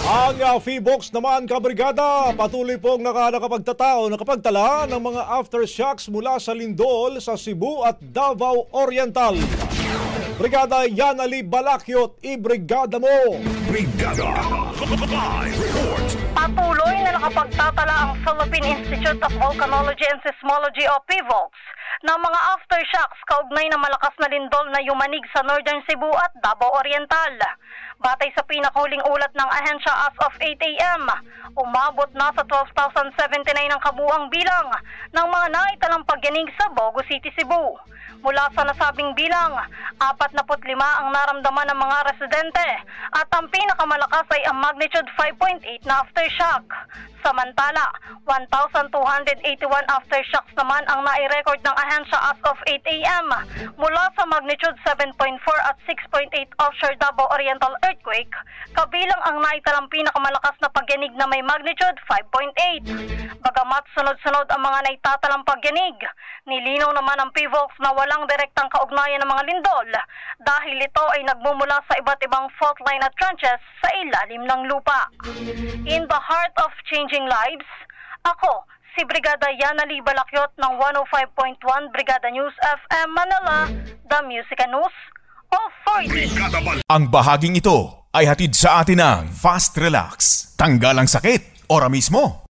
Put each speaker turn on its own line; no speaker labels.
Ang PHIVOLCS naman, kabrigada, patuloy pong nakapagtala ng mga aftershocks mula sa lindol sa Cebu at Davao Oriental. Brigada Yanali Balakyot, ibrigada mo!
Brigada! Live report!
Patuloy na nakapagtatala ang Philippine Institute of Volcanology and Seismology o PHIVOLCS ng mga aftershocks kaugnay na malakas na lindol na yumanig sa Northern Cebu at Davao Oriental. Batay sa pinakahuling ulat ng ahensya as of 8 a.m., umabot na sa 12,079 ang kabuang bilang ng mga naitalang pagyanig sa Bogo City, Cebu. Mula sa nasabing bilang, 45 ang naramdaman ng mga residente at ang pinakamalakas ay ang magnitude 5.8 na aftershock. Samantala, 1,281 aftershocks naman ang nai-record ng ahensya as of 8 a.m. mula sa magnitude 7.4 at 6.8 offshore Davao Oriental earthquake, kabilang ang naitalang pinakamalakas na pagyanig na may magnitude 5.8. Bagamat sunod-sunod ang mga naitatalang pagyanig, nilinaw naman ng PHIVOLCS na walang direktang kaugnayan ng mga lindol dahil ito ay nagmumula sa iba't ibang fault line at trenches sa ilalim ng lupa. In the heart of changing lives, ako si Brigada Yanali Balakyot ng 105.1 Brigada News FM Manila, the Music and News Authority.
Ang bahaging ito ay hatid sa atin ng Fast Relax. Tanggal ang sakit, ora mismo.